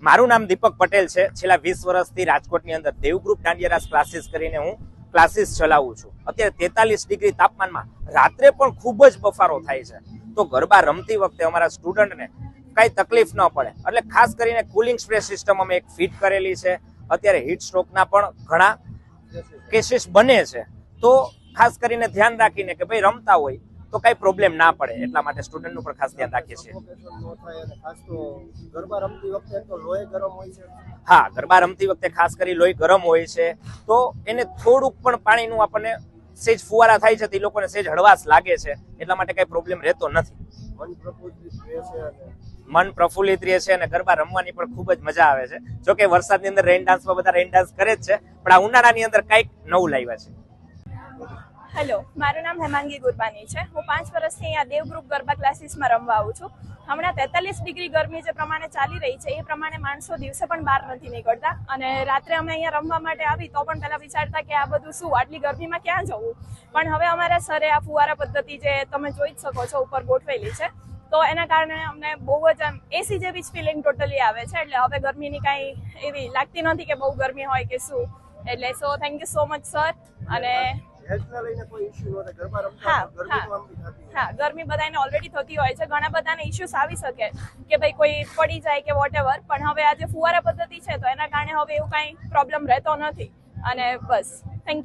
મારું નામ દીપક પટેલ છે. છેલ્લા 20 વર્ષથી રાજકોટની અંદર દેવગ્રુપ દાંડિયા રાસ ક્લાસીસ કરીને હું ક્લાસીસ ચલાવું છું. અત્યારે 43 ડિગ્રી તાપમાનમાં રાત્રે પણ ખૂબ જ બફારો થાય છે. તો ગરબા રમતી વખતે અમારા સ્ટુડન્ટને કઈ તકલીફ ન પડે એટલે ખાસ કરીને કુલિંગ સ્પ્રે સિસ્ટમ અમે એક ફિટ કરેલી છે. અત્યારે હીટ સ્ટ્રોકના પણ ઘણા કેસીસ બને છે. તો ખાસ કરીને ધ્યાન રાખીને કે ભાઈ રમતા હોય તો કઈ પ્રોબ્લેમ ના પડે એટલા માટે સ્ટુડન્ટનું પણ ખાસ ધ્યાન રાખીએ છીએ. હા, ગરબા રમતી વખતે ખાસ કરી લોહી ગરમ હોય છે તો એને થોડુંક પણ પાણીનું આપણને સેજ ફુવારા થાય છે તો એ લોકોને સેજ હળવાશ લાગે છે એટલા માટે કઈ પ્રોબ્લેમ રહેતો નથી. મન પ્રફુલ્લિત રહે છે અને ગરબા રમવાની પણ ખૂબ જ મજા આવે છે. જોકે વરસાદની અંદર રેઇન ડાન્સમાં બધા રેઇન ડાન્સ કરે જ છે પણ આ ઉનાળાની અંદર કંઈક નવું લાવ્યા છે. હેલો, મારું નામ હેમાંગી ગુરબાની છે. હું 5 વર્ષથી અહીંયા દેવગ્રુપ ગરબા ક્લાસીસમાં રમવા આવું છું. હમણાં 43 ડિગ્રી ગરમી જે પ્રમાણે ચાલી રહી છે એ પ્રમાણે માણસો દિવસે પણ બહાર નથી નીકળતા અને રાત્રે અમે અહીંયા રમવા માટે આવી તો પણ પહેલા વિચારતા કે આ બધું શું, આટલી ગરમીમાં ક્યાં જવું. પણ હવે અમારા સરે આ ફુવારા પદ્ધતિ જે તમે જોઈ જ શકો છો ઉપર ગોઠવેલી છે તો એના કારણે અમને બહુ જ આમ એસી જેવી જ ફિલિંગ ટોટલી આવે છે. એટલે હવે ગરમીની કાંઈ એવી લાગતી નથી કે બહુ ગરમી હોય કે શું. એટલે so thank you so much sir. અને હા, ગરમી બધાને ઓલરેડી થતી હોય છે. ઘણા બધાને ઇશ્યુઝ આવી શકે કે ભાઈ કોઈ પડી જાય કે વોટ એવર, પણ હવે આ જે ફુવારા પદ્ધતિ છે તો એના કારણે હવે એવું કાંઈ પ્રોબ્લેમ રહેતો નથી અને બસ.